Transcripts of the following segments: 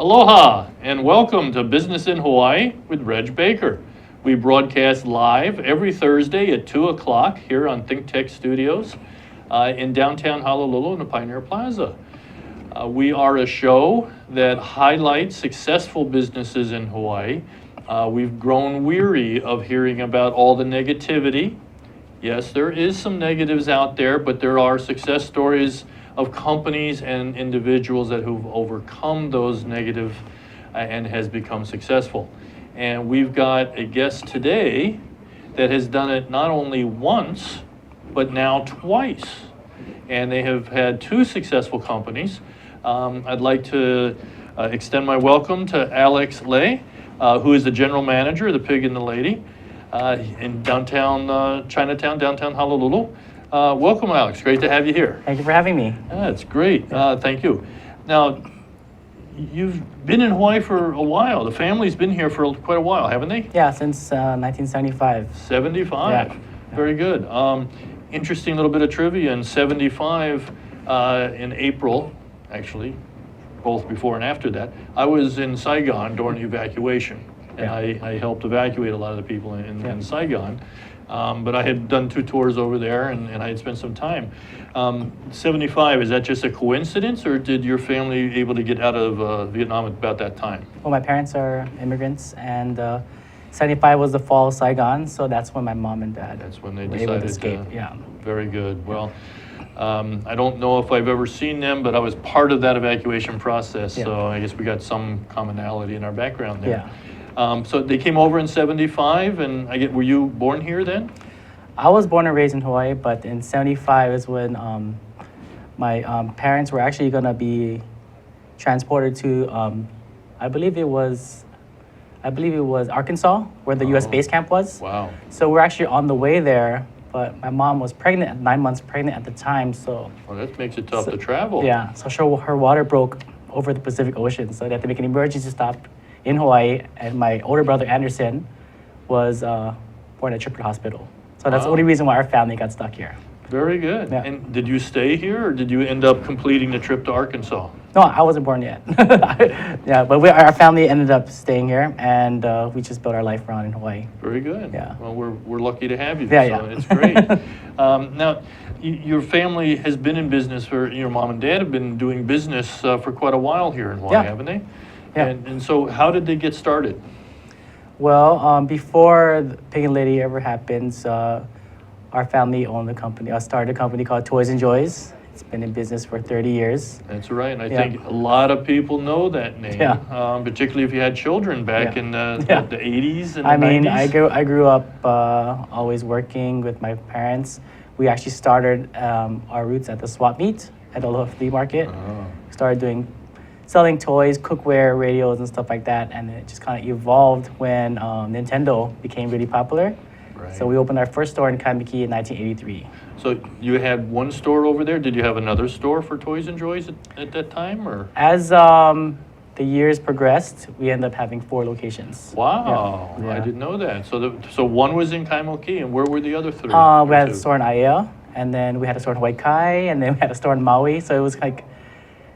Aloha and welcome to Business in Hawaii with Reg Baker. We broadcast live every Thursday at 2 o'clock here on Think Tech Studios in downtown Honolulu in the Pioneer Plaza. We are a show that highlights successful businesses in Hawaii. We've grown weary of hearing about all the negativity. Yes, there is some negatives out there, but there are success stories of companies and individuals who've overcome those negative and has become successful. And we've got a guest today that has done it not only once, but now twice. And they have had two successful companies. I'd like to extend my welcome to Alex Lay, who is the general manager of the Pig and the Lady in downtown Chinatown, downtown Honolulu. Welcome, Alex. Great to have you here. Thank you for having me. That's great. Thank you. Now, you've been in Hawaii for a while. The family's been here for quite a while, haven't they? Yeah, since 1975. 75. Yeah. Very good. Interesting little bit of trivia. In 75, in April, actually, both before and after that, I was in Saigon during the evacuation. And I helped evacuate a lot of the people in Saigon. But I had done two tours over there and I had spent some time. 75, is that just a coincidence or did your family able to get out of Vietnam at about that time? Well, my parents are immigrants and 75 was the fall of Saigon, so that's when my mom and dad That's when they were able decided to escape. Yeah. Very good. Well, I don't know if I've ever seen them, but I was part of that evacuation process, so I guess we got some commonality in our background there. Yeah. So they came over in 75, and were you born here then? I was born and raised in Hawaii, but in 75 is when my parents were actually going to be transported to, I believe it was Arkansas, where the U.S. base camp was. Wow. So we're actually on the way there, but my mom was pregnant, 9 months pregnant at the time, so. Well, that makes it tough to travel. Yeah, so her water broke over the Pacific Ocean, so they had to make an emergency stop in Hawaii, and my older brother Anderson was born at Trippett Hospital. So that's the only reason why our family got stuck here. Very good. Yeah. And did you stay here, or did you end up completing the trip to Arkansas? No, I wasn't born yet. Yeah, but our family ended up staying here, and we just built our life around in Hawaii. Very good. Yeah. Well, we're lucky to have you. Yeah, so yeah. It's great. Now, your family has been in business your mom and dad have been doing business for quite a while here in Hawaii, haven't they? Yeah. And so how did they get started? Well, before the Pig and Lady ever happens, our family owned a company. I started a company called Toys and Joys. It's been in business for 30 years. That's right. And I think a lot of people know that name, particularly if you had children back in the 80s and the 90s. I grew up always working with my parents. We actually started our roots at the swap meet at the Aloha Flea Market. Started selling toys, cookware, radios, and stuff like that. And it just kind of evolved when Nintendo became really popular. Right. So we opened our first store in Kaimiki in 1983. So you had one store over there. Did you have another store for Toys and Joys at that time, or? As the years progressed, we ended up having 4 locations. Wow, I didn't know that. So one was in Kaimoki, and where were the other 3? We had a store in Aiea, and then we had a store in Hawaii Kai, and then we had a store in Maui. So it was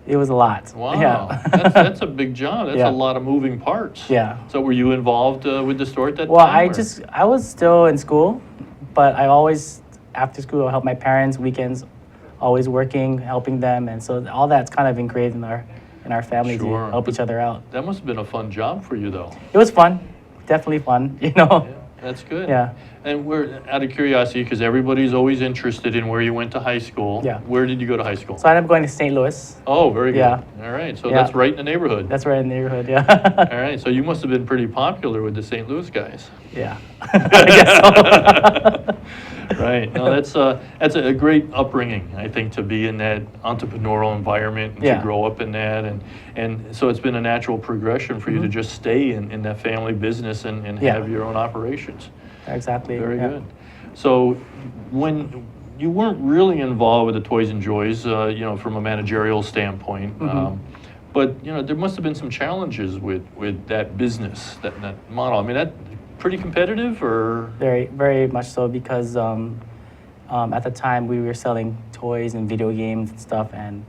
it was a lot. Wow, Yeah. that's a big job. That's a lot of moving parts. Yeah. So were you involved with the store at that Well, time? I was still in school, but I always, after school, I helped my parents, weekends, always working, helping them. And so all that's kind of ingrained in our family to help each other out. That must have been a fun job for you, though. It was fun. Definitely fun, Yeah, that's good. Yeah. And we're out of curiosity, because everybody's always interested in where you went to high school. Yeah. Where did you go to high school? So I ended up going to St. Louis. Oh, very good. Yeah. All right. So that's right in the neighborhood. That's right in the neighborhood, yeah. All right. So you must have been pretty popular with the St. Louis guys. Yeah. I guess so. Right. No, that's a great upbringing, I think, to be in that entrepreneurial environment and to grow up in that. And so it's been a natural progression for you to just stay in that family business and have your own operations. Exactly. Very good. So when you weren't really involved with the Toys and Joys, from a managerial standpoint, but there must have been some challenges with that business, that model. I mean, that pretty competitive, or? Very, very much so, because at the time we were selling toys and video games and stuff, and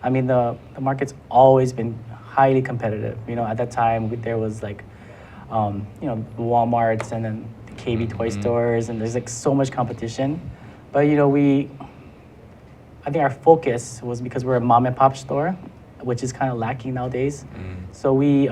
I mean the market's always been highly competitive. You know, at that time there was like, you know, Walmarts and then the KB toy stores, and there's like so much competition. But you know, I think our focus was because we're a mom and pop store, which is kind of lacking nowadays. So we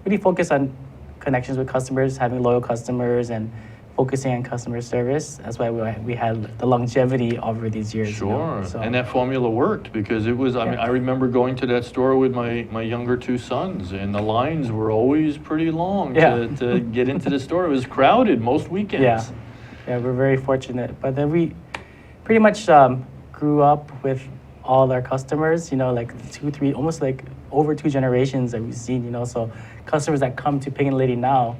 really focus on connections with customers, having loyal customers, and focusing on customer service. That's why we had the longevity over these years. Sure, you know? So, and that formula worked because it was, I mean, I remember going to that store with my younger two sons, and the lines were always pretty long to get into the store. It was crowded most weekends. Yeah, we're very fortunate. But then we pretty much grew up with all our customers, you know, like 2, 3, almost like over 2 generations that we've seen, you know. So customers that come to Pig and Lady now,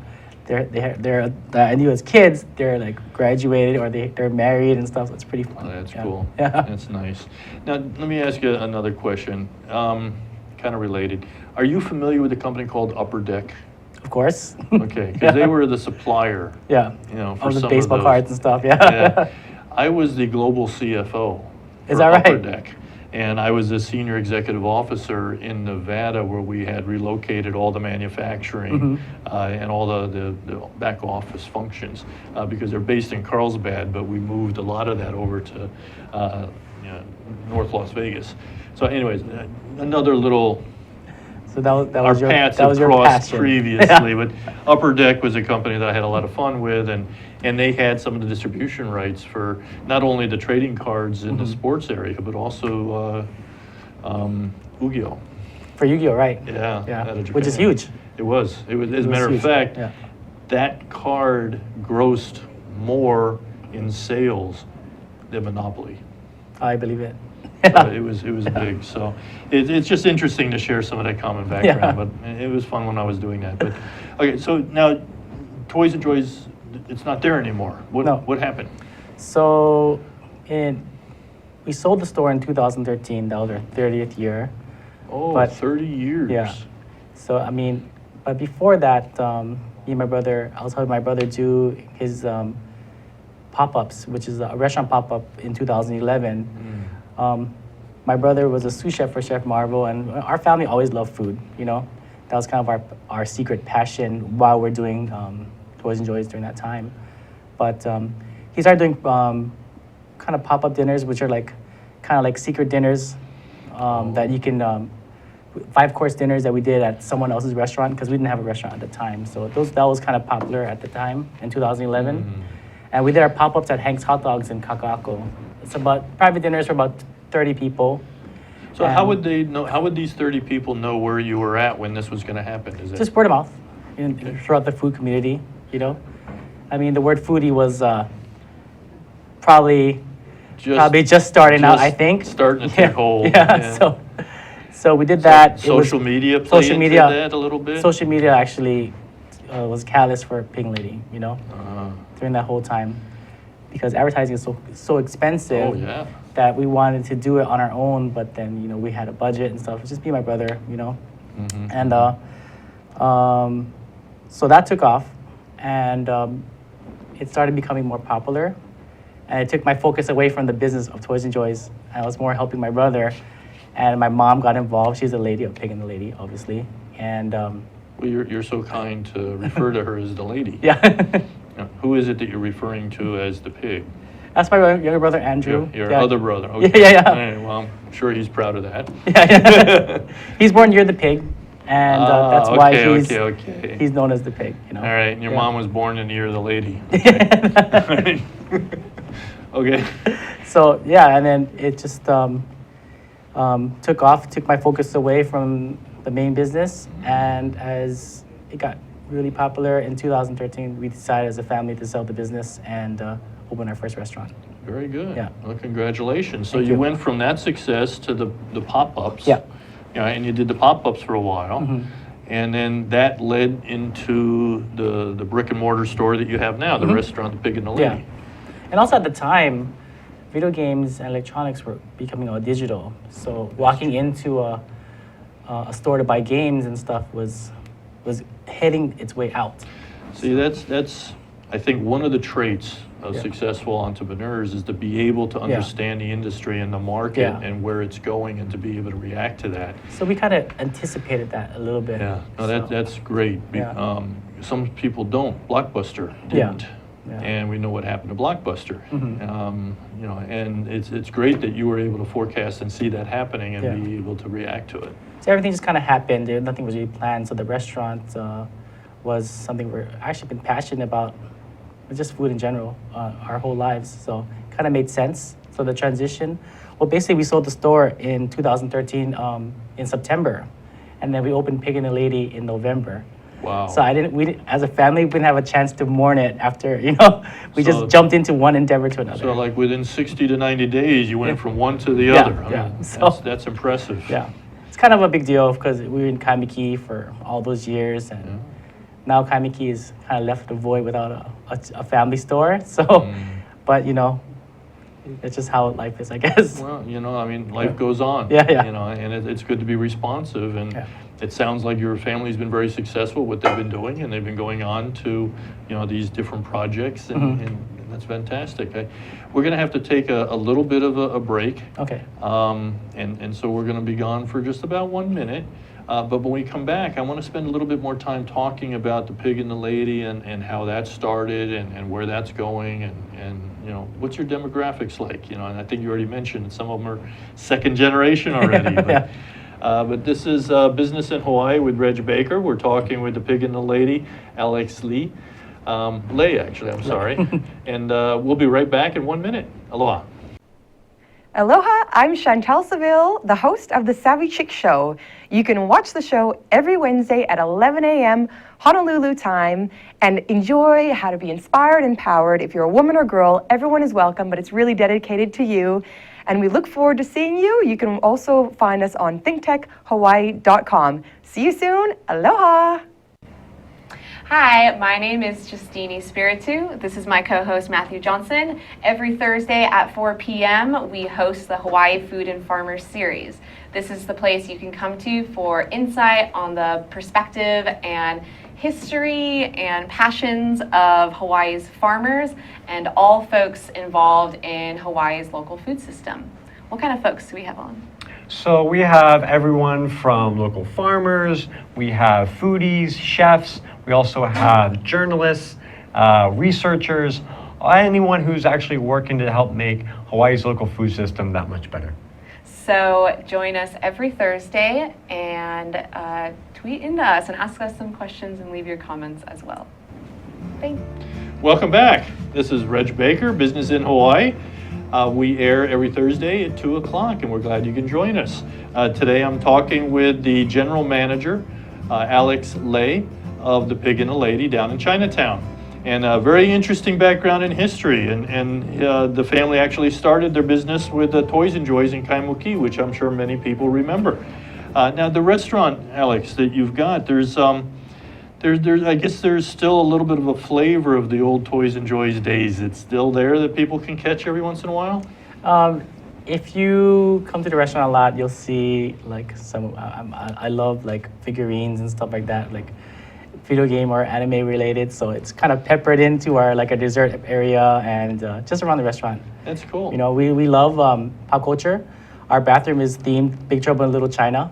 they're I knew as kids, they're like graduated or they're married and stuff. So it's pretty fun. Oh, that's yeah. cool. Yeah. That's nice. Now, let me ask you another question, kind of related. Are you familiar with a company called Upper Deck? Of course. Okay, because they were the supplier. Yeah. You know, for Of the some baseball of those. cards and stuff. Yeah. Yeah. I was the global CFO Is for that right? Upper Deck. And I was a senior executive officer in Nevada where we had relocated all the manufacturing and all the back office functions because they're based in Carlsbad, but we moved a lot of that over to North Las Vegas. So anyways, another little, So that our was your paths that have was your crossed passion. previously, but Upper Deck was a company that I had a lot of fun with, and they had some of the distribution rights for not only the trading cards in the sports area, but also Yu-Gi-Oh! For Yu-Gi-Oh, right? Yeah, Yeah. out of Which is Japan. huge. It was. As a was matter of huge. fact, Yeah. that card grossed more in sales than Monopoly. I believe it. It was big. So it's just interesting to share some of that common background. But it was fun when I was doing that. But okay, so now Toys and Joys, it's not there anymore. What happened? So we sold the store in 2013. That was our 30th year. Oh, But- 30 years. Yeah. So I mean, but before that, me and my brother, I was helping my brother do his pop-ups, which is a restaurant pop-up in 2011. My brother was a sous chef for Chef Marvel, and our family always loved food. You know, that was kind of our secret passion while we're doing Toys and Joys during that time. But he started doing kind of pop-up dinners, which are kind of like secret dinners that you can 5-course dinners that we did at someone else's restaurant because we didn't have a restaurant at the time. So that was kind of popular at the time in 2011. And we did our pop-ups at Hank's Hot Dogs in Kaka'ako. It's about private dinners for about 30 people. So how would they know? How would these 30 people know where you were at when this was going to happen? Is it Just word of mouth throughout the food community, you know? I mean, the word foodie was probably just starting out, I think. Starting to take hold. Yeah. So we did that. Social media played social into media, that a little bit? Social media actually was catalyst for Pig and Lady, you know, during that whole time. Because advertising is so expensive that we wanted to do it on our own, but then, you know, we had a budget and stuff. It's just me and my brother, you know. And so that took off, and it started becoming more popular. And it took my focus away from the business of Toys and Joys. I was more helping my brother. And my mom got involved. She's a lady of Pig and the Lady, obviously. And well, you're so kind to refer to her as the lady. Yeah. Now, who is it that you're referring to as the pig? That's my younger brother, Andrew. Your other brother. Okay. Yeah. All right, well, I'm sure he's proud of that. Yeah. He's born near the pig, and that's why he's known as the pig. You know. All right, and your mom was born in the year of the lady. Okay. Okay. So and then it just took off, took my focus away from the main business, and as it got really popular in 2013, we decided as a family to sell the business and open our first restaurant. Very good. Yeah. Well, congratulations. So Thank you you. went from that success to the pop-ups. Yeah. And you did the pop-ups for a while. And then that led into the brick and mortar store that you have now, the restaurant, the Pig and the Lady. Yeah. And also at the time, video games and electronics were becoming all digital. So walking into a store to buy games and stuff was heading its way out. See, that's I think one of the traits Yeah. successful entrepreneurs is to be able to understand the industry and the market Yeah. and where it's going and to be able to react to that. So we kind of anticipated that a little bit. Yeah, no, So, that's great. Yeah. Some people don't. Blockbuster Yeah. didn't. Yeah. And we know what happened to Blockbuster. Mhm. You know, and it's great that you were able to forecast and see that happening and Yeah. be able to react to it. So everything just kind of happened. Nothing was really planned. So the restaurant was something we're actually been passionate about, just food in general, our whole lives. So kind of made sense. So the transition, well, basically we sold the store in 2013 in September, and then we opened Pig and the Lady in November. Wow. So as a family, we didn't have a chance to mourn it after, we So- just jumped into one endeavor to another. So like within 60 to 90 days, you went from one to the Yeah, other. I yeah. mean, So- that's impressive. Yeah, it's kind of a big deal because we were in Kaimiki for all those years, and now Kaimiki is kind of left a void without a family store. So, but that's just how life is, I guess. Well, I mean, life goes on. Yeah, yeah. And it's good to be responsive. And Yeah. it sounds like your family's been very successful what they've been doing, and they've been going on to, these different projects, and that's fantastic. We're going to have to take a little bit of a break. Okay. And so we're going to be gone for just about 1 minute. But when we come back, I want to spend a little bit more time talking about the Pig and the Lady and how that started and where that's going and what's your demographics like? And I think you already mentioned some of them are second generation already. Yeah. But this is Business in Hawaii with Reg Baker. We're talking with the Pig and the Lady, Alex Lee. Lei, actually, I'm sorry. And we'll be right back in 1 minute. Aloha. Aloha, I'm Chantal Seville, the host of The Savvy Chick Show. You can watch the show every Wednesday at 11 a.m. Honolulu time and enjoy how to be inspired and empowered. If you're a woman or girl, everyone is welcome, but it's really dedicated to you. And we look forward to seeing you. You can also find us on thinktechhawaii.com. See you soon. Aloha. Hi, my name is Justini Spiritu. This is my co-host Matthew Johnson. Every Thursday at 4 p.m. we host the Hawaii Food and Farmers Series. This is the place you can come to for insight on the perspective and history and passions of Hawaii's farmers and all folks involved in Hawaii's local food system. What kind of folks do we have on? So we have everyone from local farmers, we have foodies, chefs, we also have journalists, researchers, anyone who's actually working to help make Hawaii's local food system that much better. So join us every Thursday and tweet into us and ask us some questions and leave your comments as well. Thanks. Welcome back. This is Reg Baker, Business in Hawaii. We air every Thursday at 2 o'clock, and we're glad you can join us. Today I'm talking with the general manager, Alex Lei, of the Pig and the Lady down in Chinatown. And a very interesting background in history. And the family actually started their business with Toys and Joys in Kaimuki, which I'm sure many people remember. Now, the restaurant, Alex, that you've got, there's I guess there's still a little bit of a flavor of the old Toys and Joys days. It's still there that people can catch every once in a while? If you come to the restaurant a lot, you'll see like I love like figurines and stuff like that, like video game or anime related. So it's kind of peppered into our like a dessert area and just around the restaurant. That's cool. We love pop culture. Our bathroom is themed Big Trouble in Little China.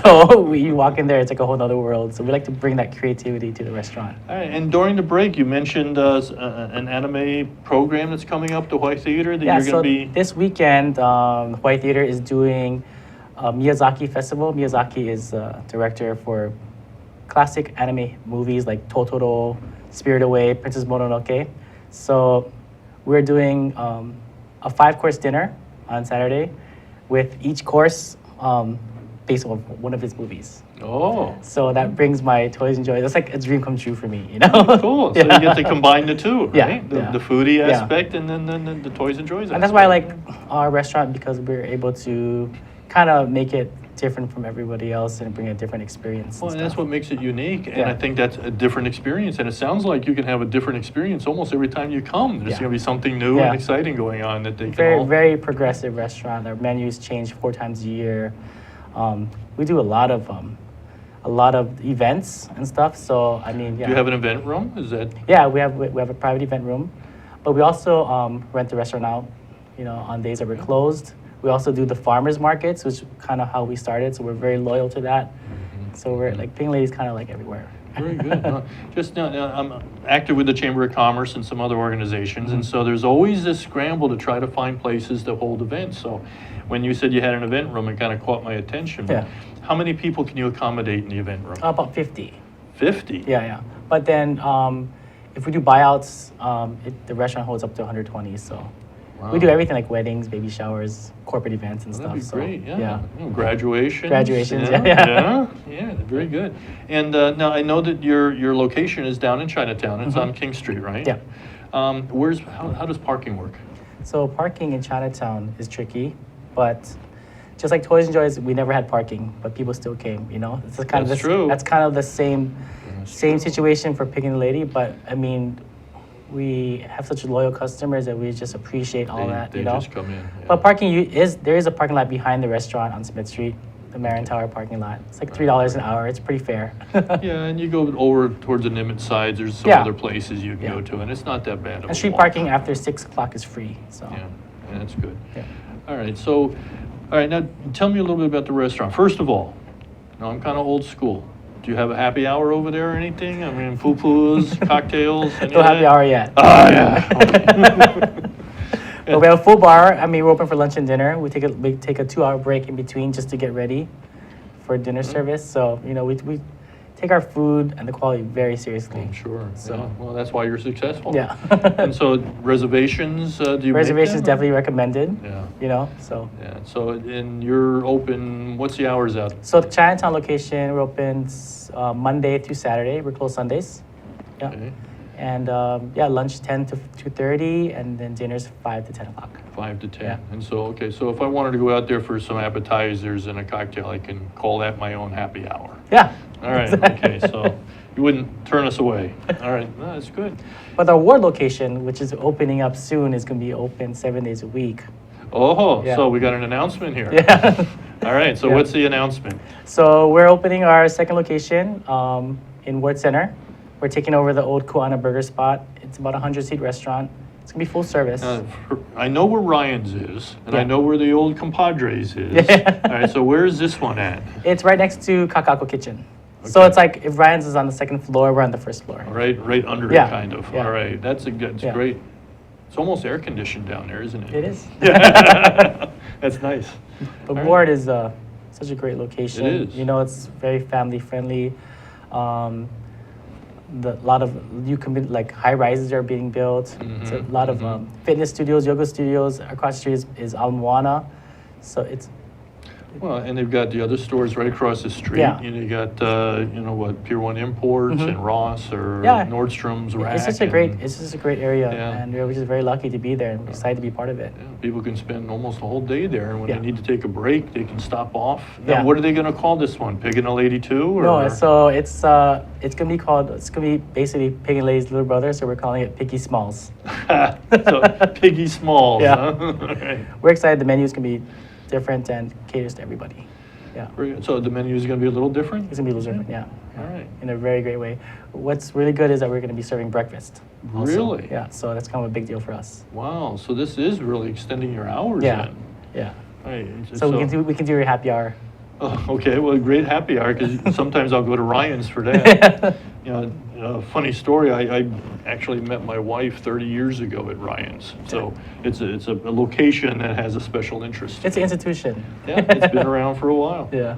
So you walk in there, it's like a whole other world. So we like to bring that creativity to the restaurant. All right, and during the break, you mentioned an anime program that's coming up, the Hawaii Theater, that you're going to be... This weekend, Hawaii Theater is doing a Miyazaki Festival. Miyazaki is director for classic anime movies like Totoro, Spirit Away, Princess Mononoke. So we're doing a 5-course dinner on Saturday with each course based on one of his movies. Oh. So that brings my Toys and Joys. That's like a dream come true for me, Cool. So you get to combine the two, right? Yeah. The foodie Yeah. aspect and then the Toys and Joys And that's why I like our restaurant, because we're able to kind of make it different from everybody else and bring a different experience. Well, and that's stuff. what makes it unique, and Yeah. I think that's a different experience, and it sounds like you can have a different experience almost every time you come. There's Yeah. going to be something new Yeah. and exciting going on that they can Very, all... very progressive restaurant. Our menus change 4 times a year. We do a lot of events and stuff. So I mean, yeah. Do you have an event room? Is that... Yeah, we have a private event room. But we also rent the restaurant out, on days that we're closed. We also do the farmers markets, which is kind of how we started. So we're very loyal to that. So we're like Pink Lady's kind of like everywhere. Very good. Just I'm active with the Chamber of Commerce and some other organizations, and so there's always this scramble to try to find places to hold events. So when you said you had an event room, it kind of caught my attention. Yeah. How many people can you accommodate in the event room? About 50. 50? Yeah. But then if we do buyouts, the restaurant holds up to 120. So Wow. we do everything like weddings, baby showers, corporate events and That'd stuff. be great, So, yeah. Graduations. Graduations, yeah, very good. And now I know that your location is down in Chinatown. It's on King Street, right? Yeah. How does parking work? So parking in Chinatown is tricky, but just like Toys and Joys, we never had parking, but people still came. It's kind That's of true. That's kind of the same true. situation for Picking the Lady. But I mean, we have such loyal customers that we just appreciate all that. They just come in. Yeah. But parking there is a parking lot behind the restaurant on Smith Street, the Marin Tower parking lot. It's like $3 an hour. It's pretty fair. Yeah, and you go over towards the Nimitz side. There's some Yeah. other places you can go to, and it's not that bad. Of And a street walk. parking after 6 o'clock is free. So Yeah, that's good. Yeah. All right, so, now tell me a little bit about the restaurant. First of all, now I'm kind of old school. Do you have a happy hour over there or anything? I mean, poo-poos, cocktails? any no of happy that? hour yet. Oh, yeah. But we have a full bar. I mean, we're open for lunch and dinner. We take a 2-hour break in between just to get ready for dinner service. So we take our food and the quality very seriously. I'm sure. So- Yeah. Well, that's why you're successful. Yeah. And so reservations, do you make Reservations them, or- definitely recommended. Yeah. So. Yeah. So, and you're open. What's the hours out? So the Chinatown location, we're open Monday through Saturday. We're closed Sundays. Yeah. Okay. And lunch 10 to 2:30, and then dinner's 5 to 10 o'clock. 5 to 10. Yeah. And so, so if I wanted to go out there for some appetizers and a cocktail, I can call that my own happy hour. Yeah. All right. Okay. So you wouldn't turn us away. All right. No, that's good. But the Ward location, which is opening up soon, is going to be open 7 days a week. Oh, Yeah. so we got an announcement here. Yeah. All right. So Yeah. what's the announcement? So we're opening our second location in Ward Center. We're taking over the old Kuana Burger spot. It's about a 100-seat restaurant. It's going to be full service. I know where Ryan's is, and I Yeah. know where the old Compadres is. Yeah. All right. So where is this one at? It's right next to Kakako Kitchen. So Okay. it's like if Ryan's is on the second floor, we're on the first floor. Right under Yeah. it, kind of. Yeah. All right. That's Yeah. great. It's almost air conditioned down there, isn't it? It is. That's nice. But All right. Ward is such a great location. It is. It's very family friendly. Lot of like high rises are being built. It's a lot of fitness studios, yoga studios. Across the street is Al Moana. So it's Well, and they've got the other stores right across the street. Yeah. You got, Pier 1 Imports and Ross or Yeah. Nordstrom's Rack. it's just a great area, Yeah. and we're just very lucky to be there and excited to be part of it. Yeah, people can spend almost a whole day there, and when Yeah. they need to take a break, they can stop off. Now, Yeah. what are they going to call this one? Pig and a Lady 2? Or? No, so it's gonna be basically Pig and Lady's little brother, so we're calling it Piggy Smalls. So, Piggy Smalls, Yeah. huh? All right. We're excited. The menu's gonna be different and caters to everybody. Yeah, Very good. So the menu is going to be a little different? it's gonna be a little different. Yeah. All right. In a very great way. What's really good is that we're gonna be serving breakfast. also. Really? Yeah. So that's kind of a big deal for us. Wow, so this is really extending your hours Yeah. then. Yeah. Right. So we can do your happy hour. Oh, okay, well, great happy hour, because sometimes I'll go to Ryan's for that. Funny story, I actually met my wife 30 years ago at Ryan's. So it's a location that has a special interest. It's an institution. Yeah, it's been around for a while. Yeah.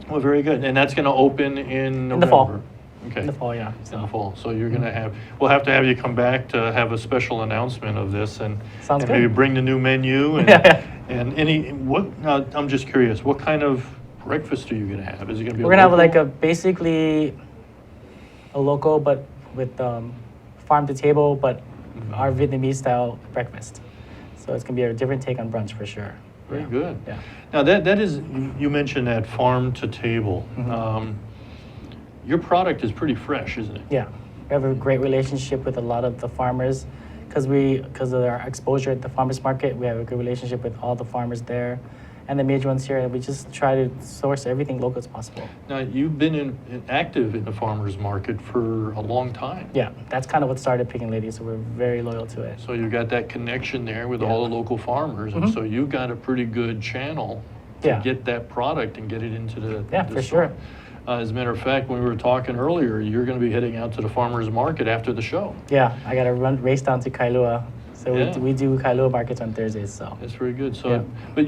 Well, very good. And that's going to open in November? the fall. Okay. In the fall, yeah. In the fall. So you're going to we'll have to have you come back to have a special announcement of this and, Sounds and maybe good. bring the new menu and, Yeah. and now, I'm just curious, what kind of breakfast are you going to have? Is it going to be We're gonna have like local? basically a local, but with farm to table, but our Vietnamese style breakfast. So it's gonna be a different take on brunch for sure. Very Yeah. good. Yeah. Now that is, you mentioned that farm to table. Your product is pretty fresh, isn't it? Yeah, we have a great relationship with a lot of the farmers because of our exposure at the farmers market. We have a good relationship with all the farmers there, and the major ones here, and we just try to source everything local as possible. Now, you've been active in the farmers market for a long time. Yeah, that's kind of what started Pig and Lady, so we're very loyal to it. So you got that connection there with Yeah. all the local farmers, and so you got a pretty good channel to Yeah. get that product and get it into the Yeah, the for store. sure. As a matter of fact, when we were talking earlier, you're going to be heading out to the farmers market after the show. Yeah, I got to race down to Kailua. So Yeah. we do Kailua markets on Thursdays, so. That's very good. So, Yeah. but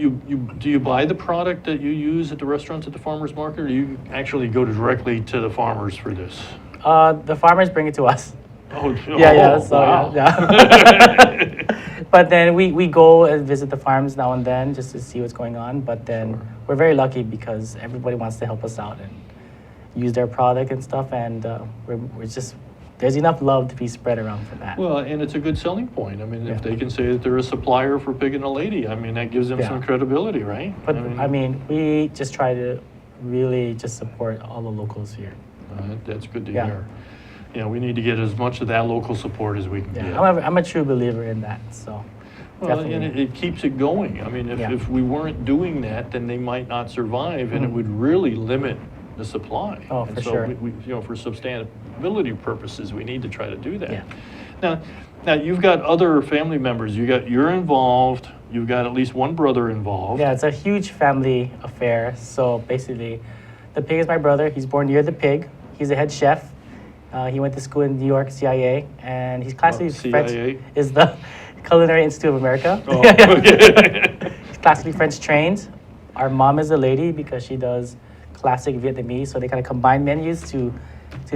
do you buy the product that you use at the restaurants at the farmers market, or do you actually go directly to the farmers for this? The farmers bring it to us. Oh, Yeah, so wow. yeah. But then we go and visit the farms now and then just to see what's going on. But then we're very lucky because everybody wants to help us out and use their product and stuff. And we're just, there's enough love to be spread around for that. Well, and it's a good selling point. I mean, Yeah. if they can say that they're a supplier for Pig and a Lady, I mean, that gives them Yeah. some credibility, right? But I mean, we just try to really just support all the locals here. That's good to Yeah. hear. Yeah, we need to get as much of that local support as we can Yeah, get. I'm a true believer in that. So Well, and definitely. it keeps it going. I mean, Yeah. if we weren't doing that, then they might not survive, and it would really limit the supply. Oh, And for so sure. we, for sustainability purposes, we need to try to do that. Yeah. Now you've got other family members. You're involved. You've got at least one brother involved. Yeah, it's a huge family affair. So basically, the pig is my brother. He's born near the pig. He's a head chef. He went to school in New York, CIA, and he's classically CIA? French. Is the Culinary Institute of America. Oh, okay. He's classically French trained. Our mom is a lady because she does classic Vietnamese. So they kind of combine menus to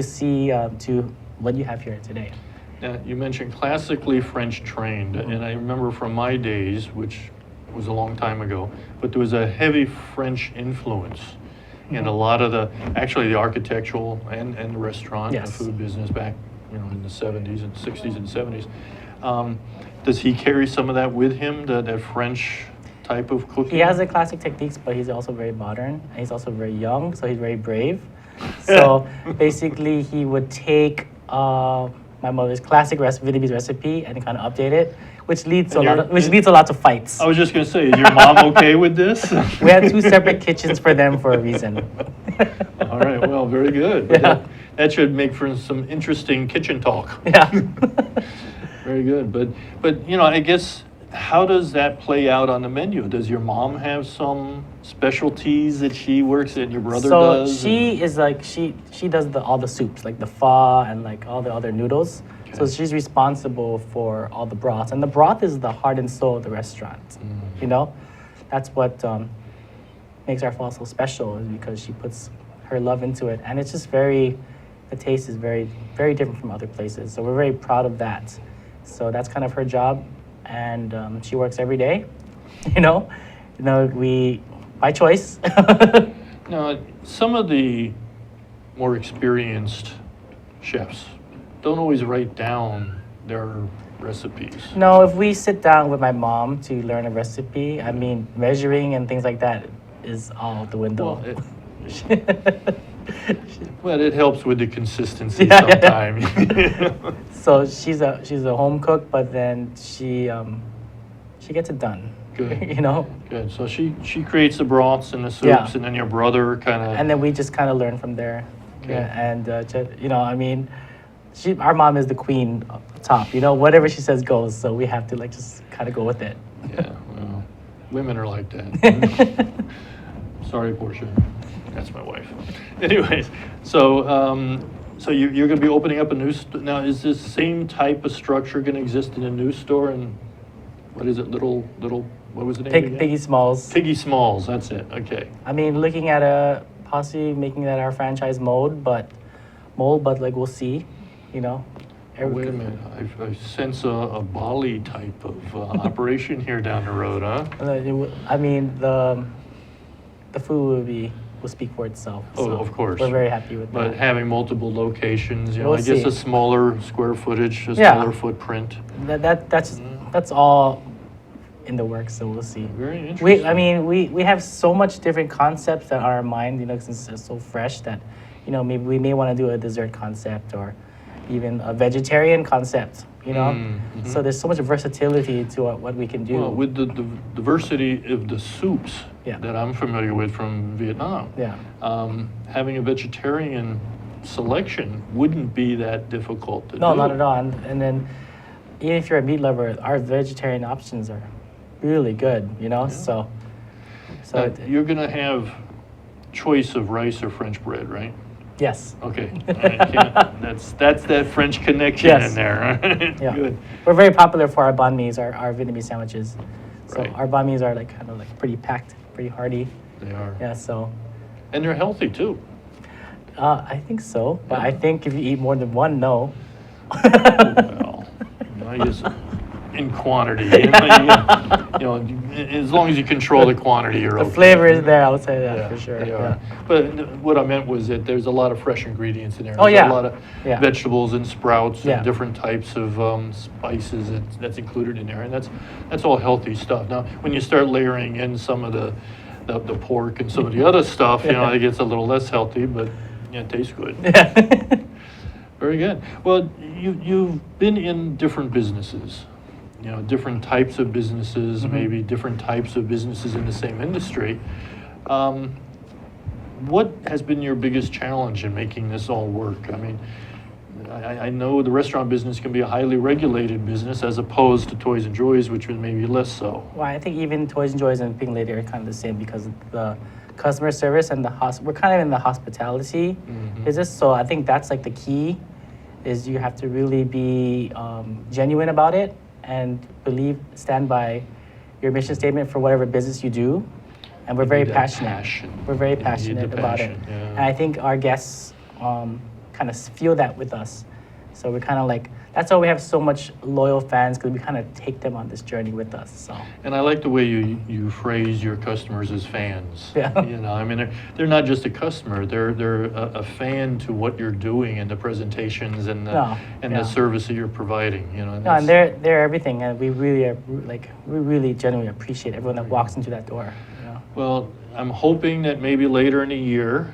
see to what you have here today. Now, you mentioned classically French trained, and I remember from my days, which was a long time ago, but there was a heavy French influence in a lot of the architectural and the restaurant, Yes. the food business back, in the 70s and 60s and 70s. Does he carry some of that with him, that French type of cooking? He has the classic techniques, but he's also very modern, and he's also very young, so he's very brave. So basically, he would take my mother's classic Vietnamese recipe and kind of update it, which leads to a lot of fights. I was just going to say, is your mom okay with this? We had 2 separate kitchens for them for a reason. All right, well, very good. Yeah. That should make for some interesting kitchen talk. Yeah. Very good, but I guess, how does that play out on the menu? Does your mom have some specialties that she works in, your brother So does? she is like she does all the soups, like the pho and like all the other noodles. So Okay. she's responsible for all the broths, and the broth is the heart and soul of the restaurant. That's what makes our pho so special, is because she puts her love into it, and it's just the taste is very, very different from other places. So we're very proud of that. So that's kind of her job, and she works every day. We by choice. Now, some of the more experienced chefs don't always write down their recipes. No, if we sit down with my mom to learn a recipe, I mean, measuring and things like that is all out the window. Well, it helps with the consistency Yeah. sometimes. So she's a home cook, but then she gets it done. Good. You know? Good. So she creates the broths and the soups, Yeah. and then your brother kind of. And then we just kind of learn from there. Okay. Yeah, and I mean, our mom is the queen up top. Whatever she says goes. So we have to just kind of go with it. Yeah, well, women are like that. Sorry, Portia. That's my wife. Anyways, so you're going to be opening up a new store. Now, is this same type of structure going to exist in a new store? And what is it, what was the name again? Piggy Smalls. Piggy Smalls, that's it. Okay. I mean, looking at possibly making that our franchise but like we'll see. Wait a minute. I sense a Bali type of operation here down the road, huh? I mean, the food will speak for itself. Oh, so of course. We're very happy with But that. having multiple locations, We'll I guess see. a smaller square footage, a Yeah. smaller footprint. That's all in the works, so we'll see. Very interesting. We have so much different concepts that are in mind, since it's so fresh that, maybe we may want to do a dessert concept or, even a vegetarian concept, you know? Mm-hmm. So there's so much versatility to what we can do. Well, with the diversity of the soups Yeah. that I'm familiar with from Vietnam, Yeah. having a vegetarian selection wouldn't be that difficult to No, do. not at all. And then even if you're a meat lover, our vegetarian options are really good, you know? So Now, it- you're going to have choice of rice or French bread, right? yes. Okay. That's that French connection Yes. in there. Yeah. Good. We're very popular for our banh mi's, our Vietnamese sandwiches. So Right. our banh mi's are like kind of like pretty packed, pretty hearty. They are. Yeah, so And they're healthy too. I think so. But I Yeah. think if you eat more than one, no. Well, I guess in quantity. You know, as long as you control the quantity, you're The okay. flavor is there, I would say that for sure. They Yeah. are. But what I meant was that there's a lot of fresh ingredients in there. Oh, There's yeah. a lot of Yeah. vegetables and sprouts Yeah. and different types of spices that's included in there, and that's all healthy stuff. Now, when you start layering in some of the pork and some of the other stuff, you know, Yeah. it gets a little less healthy, but yeah, it tastes good. Yeah. Very good. Well, you've been in different businesses, you know, different types of businesses, maybe different types of businesses in the same industry. What has been your biggest challenge in making this all work? I mean, I know the restaurant business can be a highly regulated business as opposed to Toys and Joys, which was maybe less so. Well, I think even Toys and Joys and Pink Lady are kind of the same because of the customer service and we're kind of in the hospitality business. So I think that's like the key is you have to really be genuine about it and stand by your mission statement for whatever business you do. And we're very need that passionate. passion. We're very You need the passionate about it. passion, yeah. And I think our guests kind of feel that with us. So we're kind of like, that's why we have so much loyal fans, because we kind of take them on this journey with us. So And I like the way you phrase your customers as fans. Yeah. You know, I mean, they're not just a customer; they're a fan to what you're doing and the presentations and the No, yeah. the service that you're providing. You know, no, and they're everything, and we really genuinely appreciate everyone that walks into that door. You know? Well, I'm hoping that maybe later in the year,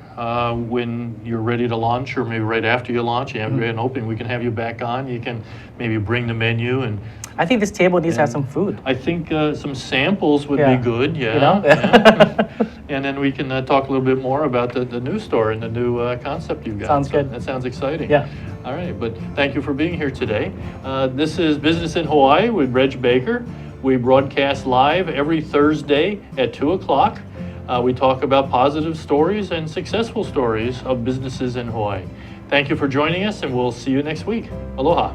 when you're ready to launch, or maybe right after you launch, you have an opening, we can have you back on. You can maybe bring the menu, and I think this table needs to have And some food. I think some samples would Yeah. be good. Yeah. You know? Yeah. And then we can talk a little bit more about the new store and the new concept you've got. Sounds So good. That sounds exciting. Yeah. All right, but thank you for being here today. This is Business in Hawaii with Reg Baker. We broadcast live every Thursday at 2 o'clock. We talk about positive stories and successful stories of businesses in Hawaii. Thank you for joining us, and we'll see you next week. Aloha.